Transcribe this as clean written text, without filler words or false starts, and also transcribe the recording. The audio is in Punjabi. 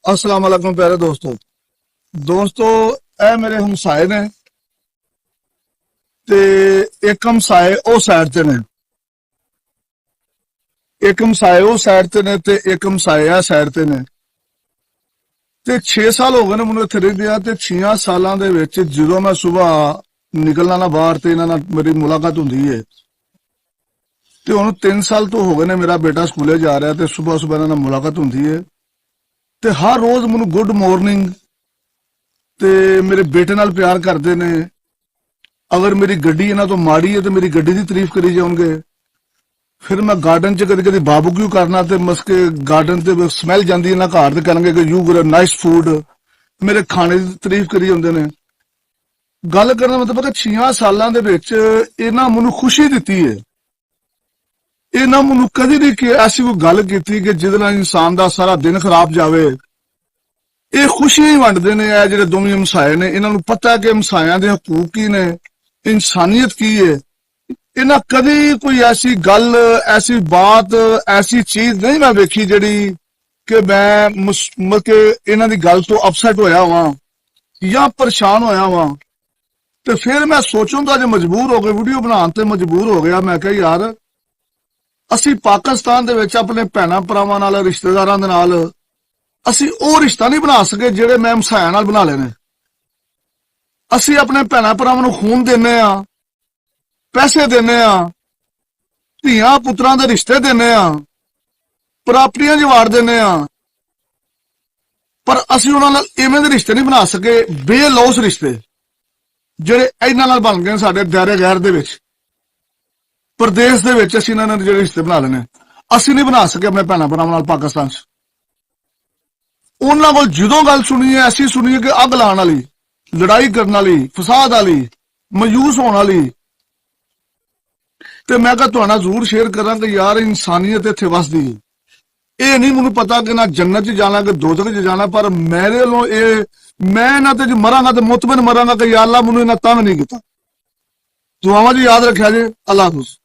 अस्सलाम वालेकुम प्यारे दोस्तों ਇਹ ਮੇਰੇ ਹਮਸਾਏ ਨੇ ਤੇ ਇੱਕ ਹਮਸਾਏ ਉਹ ਸਾਈਡ ਤੇ ਨੇ ਇੱਕ ਹਮਸਾਏ ਉਹ ਸਾਈਡ ਤੇ ਨੇ ਤੇ ਇੱਕ ਹਮਸਾਏ ਆ ਸਾਈਡ ਤੇ ਨੇ ਤੇ 6 ਸਾਲ ਹੋ ਗਏ ਨੇ ਮੈਨੂੰ ਇੱਥੇ ਰਹਿੰਦਿਆਂ ਤੇ 6 ਸਾਲਾਂ ਦੇ ਵਿੱਚ ਜਦੋਂ ਮੈਂ ਸਵੇਰ ਨਿਕਲਣਾ ਨਾ ਬਾਹਰ ਤੇ ਇਹਨਾਂ ਨਾਲ ਮੇਰੀ ਮੁਲਾਕਾਤ ਹੁੰਦੀ ਹੈ ਤੇ ਹੁਣ 3 ਸਾਲ ਤੋਂ ਹੋ ਗਏ ਨੇ ਮੇਰਾ ਬੇਟਾ ਸਕੂਲੇ ਜਾ ਰਿਹਾ ਤੇ ਸਵੇਰ ਇਹਨਾਂ ਨਾਲ ਮੁਲਾਕਾਤ ਹੁੰਦੀ ਹੈ ਤੇ ਹਰ ਰੋਜ਼ ਮੈਨੂੰ ਗੁੱਡ ਮਾਰਨਿੰਗ ਤੇ ਮੇਰੇ ਬੇਟੇ ਨਾਲ ਪਿਆਰ ਕਰਦੇ ਨੇ ਅਗਰ ਮੇਰੀ ਗੱਡੀ ਇਹਨਾਂ ਤੋਂ ਮਾੜੀ ਹੈ ਤੇ ਮੇਰੀ ਗੱਡੀ ਦੀ ਤਾਰੀਫ ਕਰੀ ਜਾਣਗੇ ਫਿਰ ਮੈਂ ਗਾਰਡਨ 'ਚ ਕਦੇ ਬਾਰਬੀਕਿਊ ਕਰਨਾ ਤੇ ਮਸਕੇ ਗਾਰਡਨ ਤੇ ਸਮੈਲ ਜਾਂਦੀ ਇਹਨਾਂ ਘਰ ਤੇ ਕਹਿਣਗੇ ਕਿ you got a nice food ਮੇਰੇ ਖਾਣੇ ਦੀ ਤਾਰੀਫ ਕਰੀ ਜਾਂਦੇ ਨੇ ਗੱਲ ਕਰਨ ਦਾ ਮਤਲਬ ਹੈ 6 ਸਾਲਾਂ ਦੇ ਵਿੱਚ ਇਹਨਾਂ ਮੈਨੂੰ ਖੁਸ਼ੀ ਦਿੱਤੀ ਹੈ ਇਹਨਾਂ ਮੈਨੂੰ ਕਦੇ ਨਹੀਂ ਕਿ ਐਸੀ ਕੋਈ ਗੱਲ ਕੀਤੀ ਕਿ ਜਿਹਦੇ ਨਾਲ ਇਨਸਾਨ ਦਾ ਸਾਰਾ ਦਿਨ ਖਰਾਬ ਜਾਵੇ ਇਹ ਖੁਸ਼ੀਆਂ ਹੀ ਵੰਡਦੇ ਨੇ ਇਹ ਜਿਹੜੇ ਦੋਵੇਂ ਹਮਸਾਏ ਨੇ ਇਹਨਾਂ ਨੂੰ ਪਤਾ ਕਿ ਹਮਸਾਇਆਂ ਦੇ ਹਕੂਕ ਕੀ ਨੇ ਇਨਸਾਨੀਅਤ ਕੀ ਹੈ ਇਹਨਾਂ ਕਦੇ ਕੋਈ ਐਸੀ ਗੱਲ ਐਸੀ ਬਾਤ ਐਸੀ ਚੀਜ਼ ਨਹੀਂ ਮੈਂ ਵੇਖੀ ਜਿਹੜੀ ਕਿ ਮੈਂ ਕਿ ਇਹਨਾਂ ਦੀ ਗੱਲ ਤੋਂ ਅਪਸੈਟ ਹੋਇਆ ਹਾਂ ਜਾਂ ਪਰੇਸ਼ਾਨ ਹੋਇਆ ਹਾਂ ਤੇ ਫਿਰ ਮੈਂ ਸੋਚਣ ਦਾ ਜੇ ਮਜਬੂਰ ਹੋ ਕੇ ਵੀਡੀਓ ਬਣਾਉਣ ਤੇ ਮਜਬੂਰ ਹੋ ਗਿਆ ਮੈਂ ਕਿਹਾ ਯਾਰ ਅਸੀਂ ਪਾਕਿਸਤਾਨ ਦੇ ਵਿੱਚ ਆਪਣੇ ਭੈਣਾਂ ਭਰਾਵਾਂ ਨਾਲ ਰਿਸ਼ਤੇਦਾਰਾਂ ਦੇ ਨਾਲ ਅਸੀਂ ਉਹ ਰਿਸ਼ਤਾ ਨਹੀਂ ਬਣਾ ਸਕੇ ਜਿਹੜੇ ਮੈਂ ਹਮਸਾਇਆਂ ਨਾਲ ਬਣਾ ਲਏ ਨੇ ਅਸੀਂ ਆਪਣੇ ਭੈਣਾਂ ਭਰਾਵਾਂ ਨੂੰ ਖੂਨ ਦਿੰਨੇ ਆ ਪੈਸੇ ਦਿੰਨੇ ਆ ਧੀਆਂ ਪੁੱਤਰਾਂ ਦੇ ਰਿਸ਼ਤੇ ਦਿੰਨੇ ਆ ਪ੍ਰਾਪਰਟੀਆਂ ਜਵਾੜ ਦਿੰਨੇ ਆ ਪਰ ਅਸੀਂ ਉਹਨਾਂ ਨਾਲ ਇਵੇਂ ਦੇ ਰਿਸ਼ਤੇ ਨਹੀਂ ਬਣਾ ਸਕੇ ਬੇਲੌਸ ਰਿਸ਼ਤੇ ਜਿਹੜੇ ਇਹਨਾਂ ਨਾਲ ਬਣ ਗਏ ਸਾਡੇ ਦਾਇਰੇ ਗੈਰ ਦੇ ਵਿੱਚ ਪ੍ਰਦੇਸ਼ ਦੇ ਵਿੱਚ ਅਸੀਂ ਇਹਨਾਂ ਨਾਲ ਜਿਹੜੇ ਰਿਸ਼ਤੇ ਬਣਾ ਲੈਣੇ ਅਸੀਂ ਨਹੀਂ ਬਣਾ ਸਕੇ ਆਪਣੇ ਭੈਣਾਂ ਭਰਾਵਾਂ ਨਾਲ ਪਾਕਿਸਤਾਨ 'ਚ ਉਹਨਾਂ ਕੋਲ ਜਦੋਂ ਗੱਲ ਸੁਣੀ ਹੈ ਐਸੀ ਸੁਣੀ ਹੈ ਕਿ ਅੱਗ ਲਾਉਣ ਵਾਲੀ ਲੜਾਈ ਕਰਨ ਵਾਲੀ ਫਸਾਦ ਵਾਲੀ ਮਾਯੂਸ ਹੋਣ ਵਾਲੀ ਤੇ ਮੈਂ ਕਿਹਾ ਤੁਹਾਡਾ ਜ਼ਰੂਰ ਸ਼ੇਅਰ ਕਰਾਂ ਕਿ ਯਾਰ ਇਨਸਾਨੀਅਤ ਇੱਥੇ ਵਸਦੀ ਇਹ ਨਹੀਂ ਮੈਨੂੰ ਪਤਾ ਕਿ ਨਾ ਜੰਨਤ 'ਚ ਜਾਣਾ ਕਿ ਦੋਜ਼ਖ 'ਚ ਜਾਣਾ ਪਰ ਮੇਰੇ ਵੱਲੋਂ ਇਹ ਮੈਂ ਇਹਨਾਂ ਤੇ ਜੇ ਮਰਾਂਗਾ ਤੇ ਮੁਤਮਿਨ ਮਰਾਂਗਾ ਕਿ ਯਾ ਅੱਲਾ ਮੈਨੂੰ ਇਹਨਾਂ ਤੰਗ ਨਹੀਂ ਕੀਤਾ ਦੁਆਵਾਂ 'ਚ ਯਾਦ ਰੱਖਿਆ ਜੇ ਅੱਲਾ ਹਾਫਿਜ਼